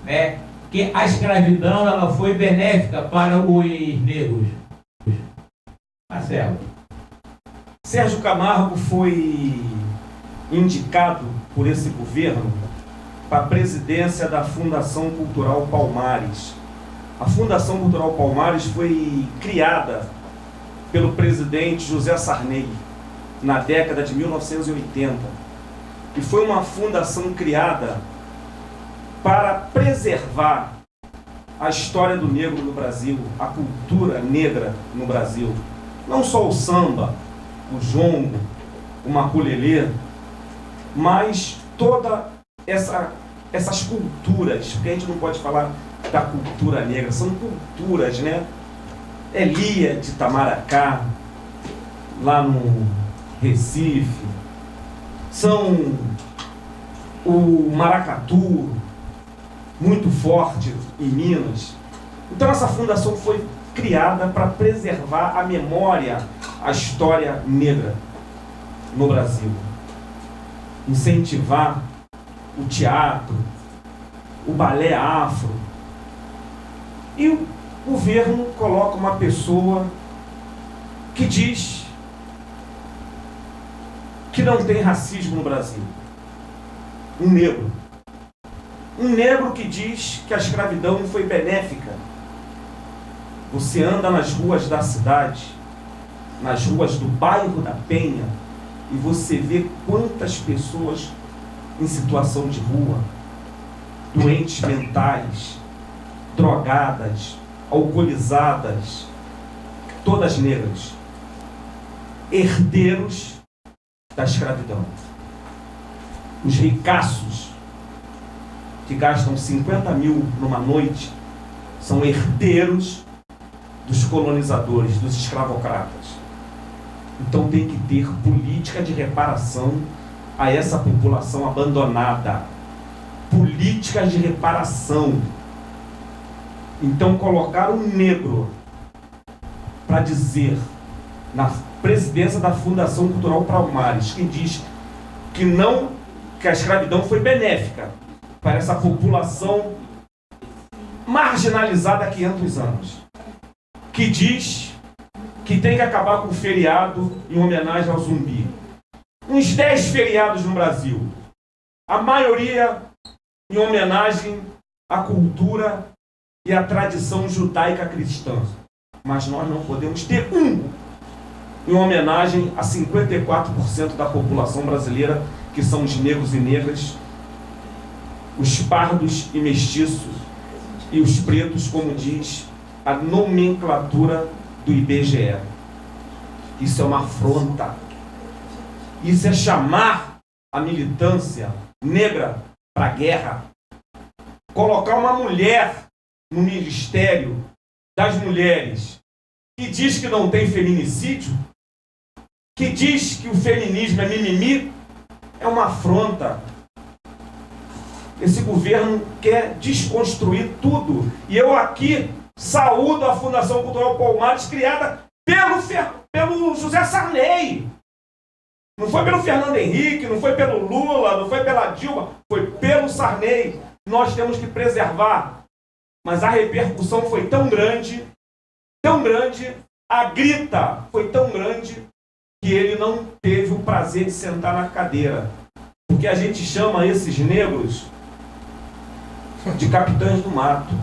né, que a escravidão ela foi benéfica para os negros. Marcelo. Sérgio Camargo foi indicado por esse governo para a presidência da Fundação Cultural Palmares. A Fundação Cultural Palmares foi criada pelo presidente José Sarney na década de 1980 e foi uma fundação criada para preservar a história do negro no Brasil, a cultura negra no Brasil. Não só o samba, o jongo, o maculelê, mas toda essas culturas, porque a gente não pode falar da cultura negra, são culturas, né? Elia de Itamaracá, lá no Recife, são o maracatu, muito forte em Minas. Então essa fundação foi criada para preservar a memória, a história negra no Brasil. Incentivar o teatro, o balé afro. E o governo coloca uma pessoa que diz que não tem racismo no Brasil. Um negro. Um negro que diz que a escravidão foi benéfica. Você anda nas ruas da cidade, nas ruas do bairro da Penha, e você vê quantas pessoas em situação de rua, doentes mentais, drogadas, alcoolizadas, todas negras, herdeiros da escravidão. Os ricaços que gastam 50 mil numa noite são herdeiros dos colonizadores, dos escravocratas. Então tem que ter política de reparação a essa população abandonada. Política de reparação. Então colocar um negro para dizer na presidência da Fundação Cultural Palmares, que diz que a escravidão foi benéfica para essa população marginalizada há 500 anos, que diz que tem que acabar com o feriado em homenagem ao Zumbi. Uns 10 feriados no Brasil, a maioria em homenagem à cultura e à tradição judaica cristã. Mas nós não podemos ter um em homenagem a 54% da população brasileira, que são os negros e negras, os pardos e mestiços e os pretos, como diz a nomenclatura do IBGE. Isso é uma afronta. Isso é chamar a militância negra para a guerra. Colocar uma mulher no Ministério das Mulheres que diz que não tem feminicídio, que diz que o feminismo é mimimi, é uma afronta. Esse governo quer desconstruir tudo. E eu aqui saúdo a Fundação Cultural Palmares, criada pelo José Sarney. Não foi pelo Fernando Henrique, não foi pelo Lula, não foi pela Dilma, foi pelo Sarney. Nós temos que preservar. Mas a repercussão foi tão grande, a grita foi tão grande, que ele não teve o prazer de sentar na cadeira. Porque a gente chama esses negros de capitães do mato.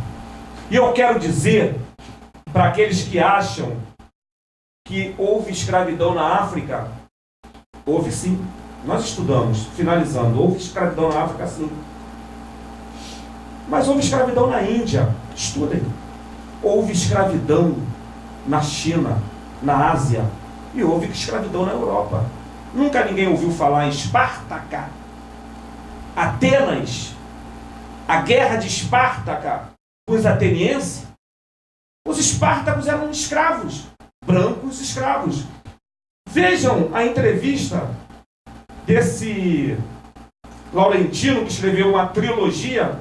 E eu quero dizer para aqueles que acham que houve escravidão na África, houve sim. Nós estudamos, finalizando, houve escravidão na África sim. Mas houve escravidão na Índia, estudem. Houve escravidão na China, na Ásia, e houve escravidão na Europa. Nunca ninguém ouviu falar em Espartaca, Atenas, a guerra de Espartaca com os atenienses. Os espartacos eram escravos, brancos escravos. Vejam a entrevista desse Laurentino, que escreveu uma trilogia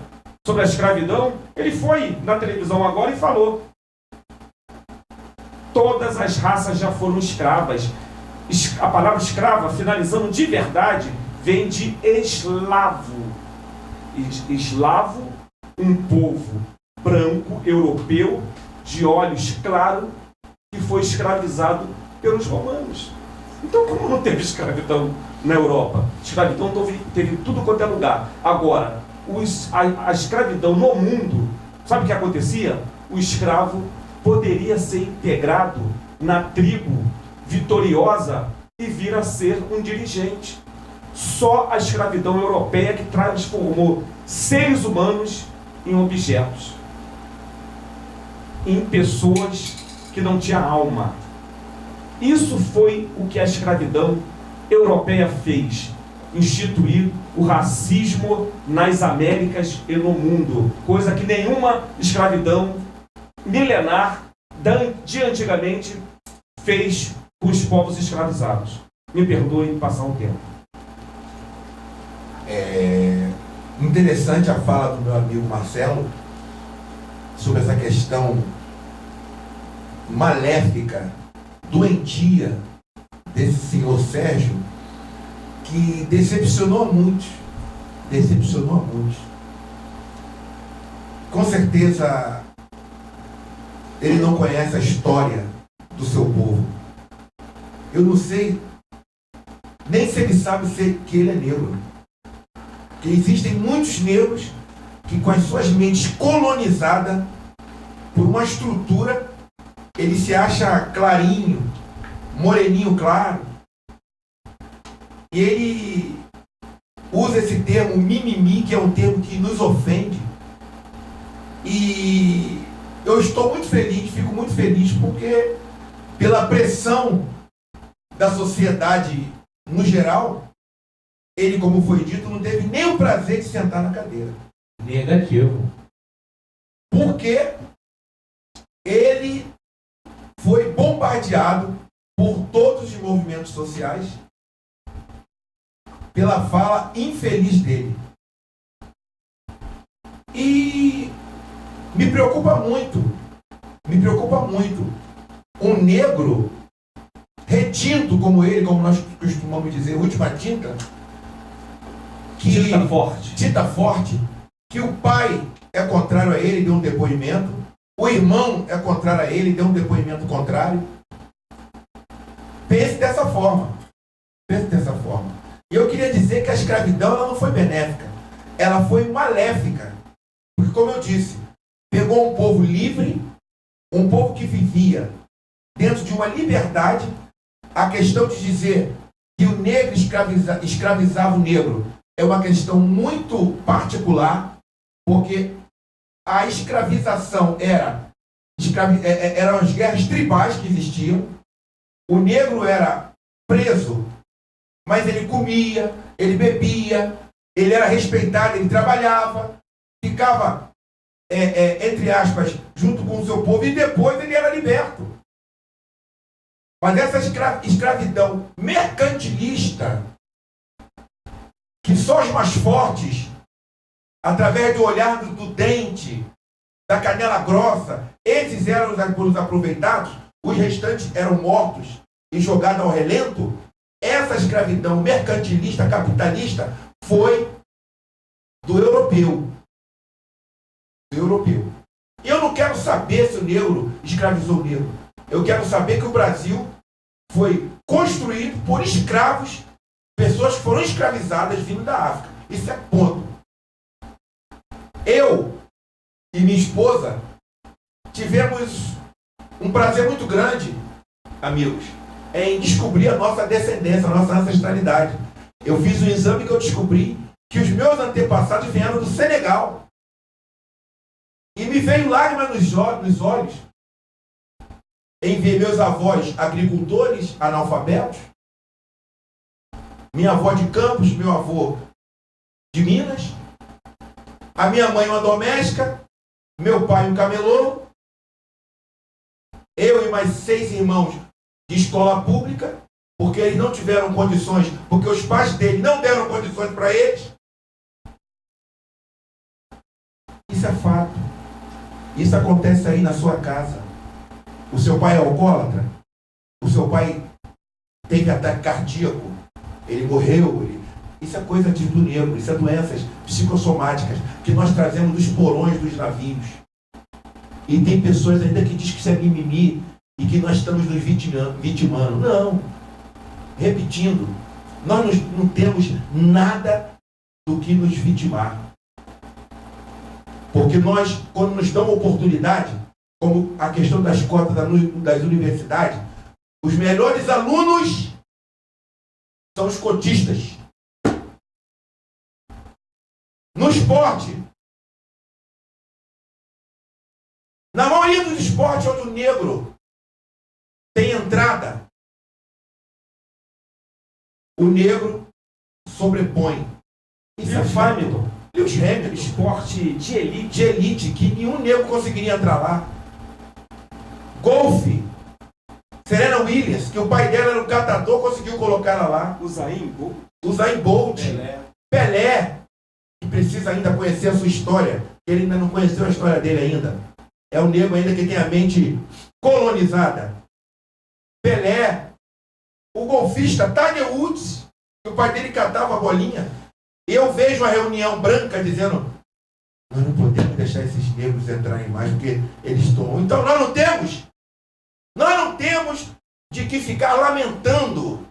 sobre a escravidão. Ele foi na televisão agora e falou: todas as raças já foram escravas. A palavra escrava, finalizando de verdade, vem de eslavo. eslavo, um povo branco, europeu, de olhos claros, que foi escravizado pelos romanos. Então, como não teve escravidão na Europa? Escravidão teve tudo quanto é lugar. Agora, a escravidão no mundo, sabe o que acontecia? O escravo poderia ser integrado na tribo vitoriosa e vir a ser um dirigente. Só a escravidão europeia que transformou seres humanos em objetos, em pessoas que não tinham alma. Isso foi o que a escravidão europeia fez, instituir o racismo nas Américas e no mundo, coisa que nenhuma escravidão milenar de antigamente fez com os povos escravizados. Me perdoem passar um tempo. É interessante a fala do meu amigo Marcelo sobre essa questão maléfica, doentia desse senhor Sérgio, que decepcionou a muitos. Decepcionou a muitos. Com certeza ele não conhece a história do seu povo. Eu não sei nem se ele sabe que ele é negro. Que existem muitos negros que, com as suas mentes colonizadas por uma estrutura, ele se acha clarinho, moreninho claro, e ele usa esse termo mimimi, que é um termo que nos ofende. E eu estou muito feliz, fico muito feliz, porque pela pressão da sociedade no geral, ele, como foi dito, não teve nem o prazer de sentar na cadeira. Negativo. Porque ele foi bombardeado por todos os movimentos sociais pela fala infeliz dele. E me preocupa muito um negro retinto como ele, como nós costumamos dizer, última tinta, tinta forte, que o pai é contrário a ele, deu um depoimento, o irmão é contrário a ele, deu um depoimento contrário. Pense dessa forma. E eu queria dizer que a escravidão ela não foi benéfica, ela foi maléfica. Porque, como eu disse, pegou um povo livre, um povo que vivia dentro de uma liberdade. A questão de dizer que o negro escravizava o negro é uma questão muito particular, porque a escravização eram as guerras tribais que existiam. O negro era preso, mas ele comia, ele bebia, ele era respeitado, ele trabalhava, ficava, entre aspas, junto com o seu povo, e depois ele era liberto. Mas essa escravidão mercantilista, que só os mais fortes, através do olhar do dente, da canela grossa, esses eram os aproveitados, os restantes eram mortos e jogados ao relento. Essa escravidão mercantilista, capitalista, foi do europeu. E eu não quero saber se o negro escravizou o negro. Eu quero saber que o Brasil foi construído por escravos, pessoas que foram escravizadas vindo da África. Isso é ponto. Eu e minha esposa tivemos um prazer muito grande, amigos, em descobrir a nossa descendência, a nossa ancestralidade. Eu fiz um exame que eu descobri que os meus antepassados vieram do Senegal. E me veio lágrimas nos olhos em ver meus avós agricultores, analfabetos, minha avó de Campos, meu avô de Minas, a minha mãe uma doméstica, meu pai um camelô, eu e mais 6 irmãos de escola pública, porque eles não tiveram condições, porque os pais dele não deram condições para eles. Isso é fato. Isso acontece aí na sua casa. O seu pai é alcoólatra? O seu pai teve ataque cardíaco? Ele morreu? Isso é coisa do negro, isso é doenças psicossomáticas que nós trazemos dos porões dos navios. E tem pessoas ainda que dizem que isso é mimimi e que nós estamos nos vitimando. Não. Repetindo, nós não temos nada do que nos vitimar. Porque nós, quando nos dão oportunidade, como a questão das cotas das universidades, os melhores alunos são os cotistas. No esporte, na maioria dos esportes onde o negro tem entrada, o negro sobrepõe. Isso é fato. Lewis Hamilton, Esporte de elite, que nenhum negro conseguiria entrar lá. Golfe, Serena Williams, que o pai dela era um catador, conseguiu colocar ela lá. Usain Bolt, Pelé, que precisa ainda conhecer a sua história. Ele ainda não conheceu a história dele ainda. É um negro ainda que tem a mente colonizada. Pelé, o golfista Tiger Woods, que o pai dele catava a bolinha. E eu vejo a reunião branca dizendo: nós não podemos deixar esses negros entrarem mais, porque eles tomam. Então nós não temos de que ficar lamentando,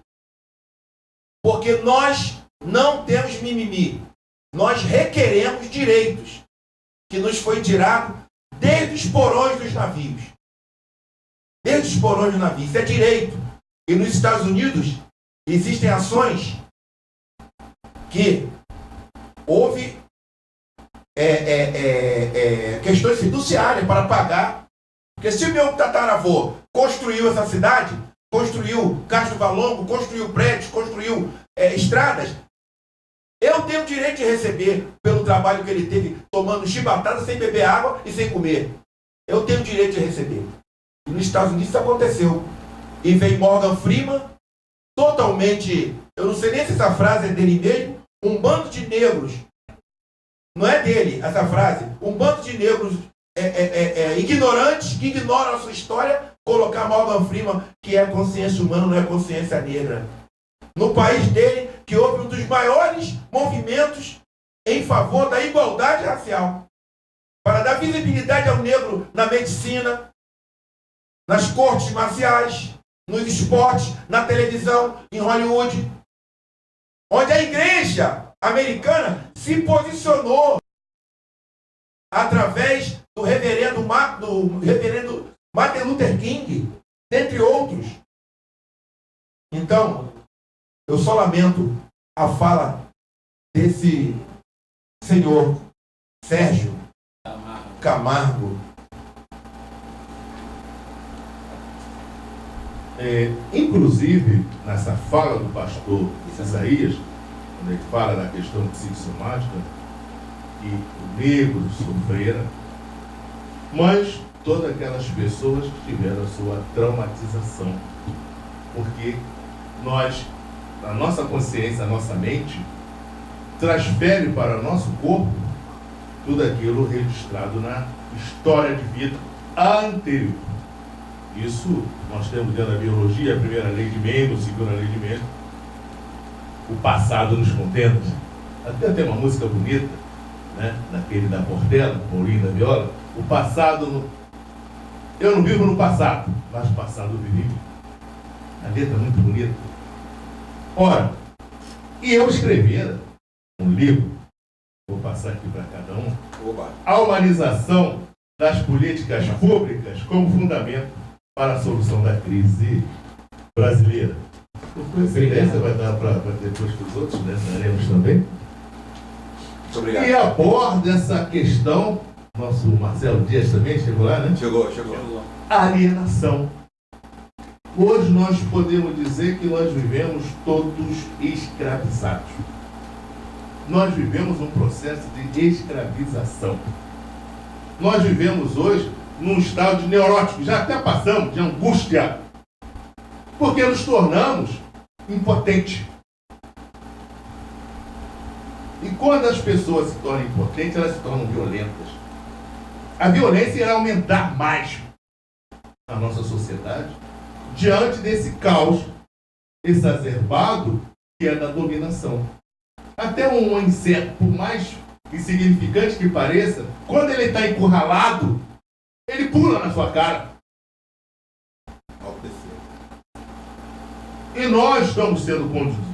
porque nós não temos mimimi. Nós requeremos direitos que nos foi tirado desde os porões dos navios. Desde os porões dos navios. Isso é direito. E nos Estados Unidos existem ações que houve questões fiduciárias para pagar. Porque se o meu tataravô construiu essa cidade, construiu Castro Valongo, construiu prédios, construiu estradas, eu tenho o direito de receber pelo trabalho que ele teve tomando chibatada sem beber água e sem comer. Eu tenho o direito de receber. E nos Estados Unidos isso aconteceu. E vem Morgan Freeman, totalmente, eu não sei nem se essa frase é dele mesmo, um bando de negros, não é dele essa frase, um bando de negros ignorantes, que ignoram a sua história, colocar Morgan Freeman, que é consciência humana, não é consciência negra. No país dele, que houve um dos maiores movimentos em favor da igualdade racial, para dar visibilidade ao negro na medicina, nas cortes marciais, nos esportes, na televisão, em Hollywood, onde a igreja americana se posicionou através do reverendo Martin Luther King, dentre outros. Então, eu só lamento a fala desse senhor Sérgio Camargo. Inclusive, nessa fala do pastor Isaías, quando ele fala da questão psicossomática, que o negro sofrera, mas todas aquelas pessoas que tiveram a sua traumatização, porque nós, a nossa consciência, a nossa mente, transfere para o nosso corpo tudo aquilo registrado na história de vida anterior. Isso nós temos dentro da biologia, a primeira lei de Mendel, a segunda lei de Mendel. O passado nos contenta. Até tem uma música bonita, né? Naquele da Portela, Paulinho da Viola. O passado, eu não vivo no passado, mas o passado eu vivi. A letra é muito bonita. Ora, e eu escrevera um livro, vou passar aqui para cada um, A Humanização das Políticas Públicas como Fundamento para a Solução da Crise Brasileira. Por coincidência, vai dar para depois para os outros, né? Daremos também. Muito obrigado. E aborda essa questão, nosso Marcelo Dias também chegou lá, né? Chegou. Alienação. Hoje nós podemos dizer que nós vivemos todos escravizados. Nós vivemos um processo de escravização. Nós vivemos hoje num estado de neurótico, já até passamos de angústia, porque nos tornamos impotentes. E quando as pessoas se tornam impotentes, elas se tornam violentas. A violência irá aumentar mais na nossa sociedade, diante desse caos exacerbado que é da dominação. Até um inseto, por mais insignificante que pareça, quando ele está encurralado, ele pula na sua cara. E nós estamos sendo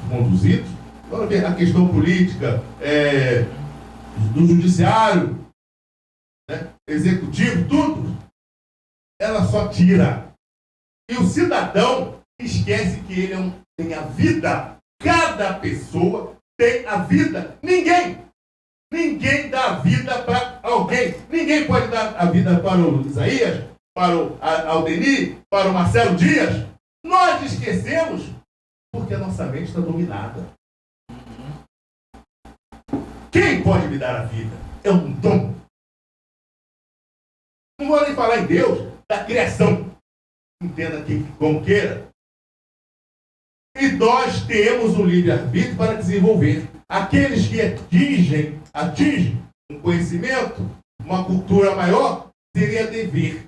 conduzidos, a questão política, do judiciário, né, executivo, tudo, ela só tira. E o cidadão esquece que ele tem a vida. Cada pessoa tem a vida. Ninguém dá a vida para alguém. Ninguém pode dar a vida para o Isaías, para o Aldenir, para o Marcelo Dias. Nós esquecemos porque a nossa mente está dominada. Quem pode me dar a vida? É um dom. Não vou nem falar em Deus, da criação. Entenda como queira. E nós temos um livre-arbítrio para desenvolver. Aqueles que atingem um conhecimento, uma cultura maior, seria dever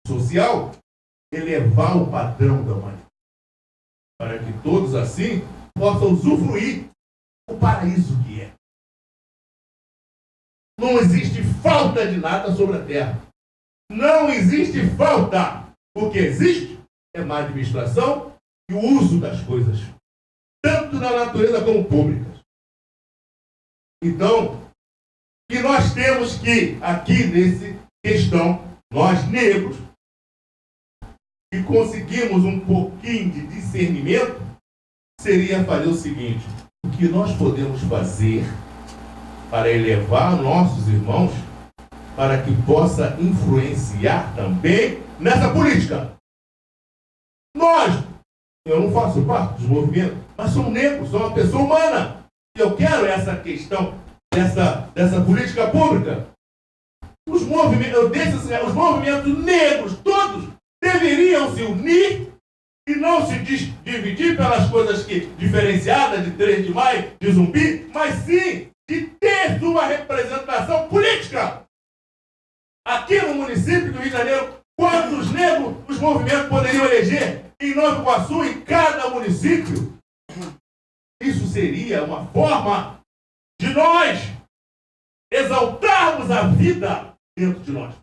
social elevar o padrão da humanidade, para que todos assim possam usufruir o paraíso que é. Não existe falta de nada sobre a terra. Não existe falta. O que existe é má administração e o uso das coisas, tanto na natureza como públicas. Então, e nós temos que, aqui nesse questão, nós negros, que conseguimos um pouquinho de discernimento, seria fazer o seguinte: o que nós podemos fazer para elevar nossos irmãos, para que possa influenciar também nessa política. Eu não faço parte dos movimentos, mas sou negro, sou uma pessoa humana. Eu quero essa questão dessa política pública. Os movimentos negros, todos, deveriam se unir e não se dividir pelas coisas diferenciadas de 3 de maio, de Zumbi, mas sim de ter sua representação política. Aqui no município do Rio de Janeiro, quantos negros os movimentos poderiam eleger em Nova Iguaçu, em cada município? Isso seria uma forma de nós exaltarmos a vida dentro de nós.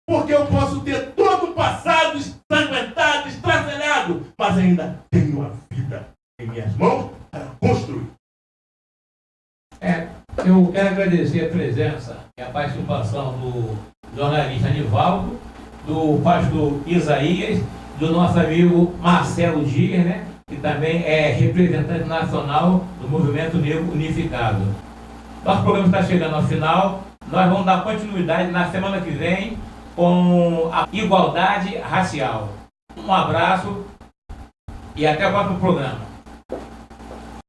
Porque eu posso ter todo o passado ensanguentado, estraçalhado, mas ainda tenho a vida em minhas mãos para construir. Eu quero agradecer a presença e a participação do jornalista Anivaldo, do pastor Isaías, do nosso amigo Marcelo Dias, né, que também é representante nacional do Movimento Negro Unificado. Nosso programa está chegando ao final. Nós vamos dar continuidade na semana que vem com a igualdade racial. Um abraço e até o próximo programa.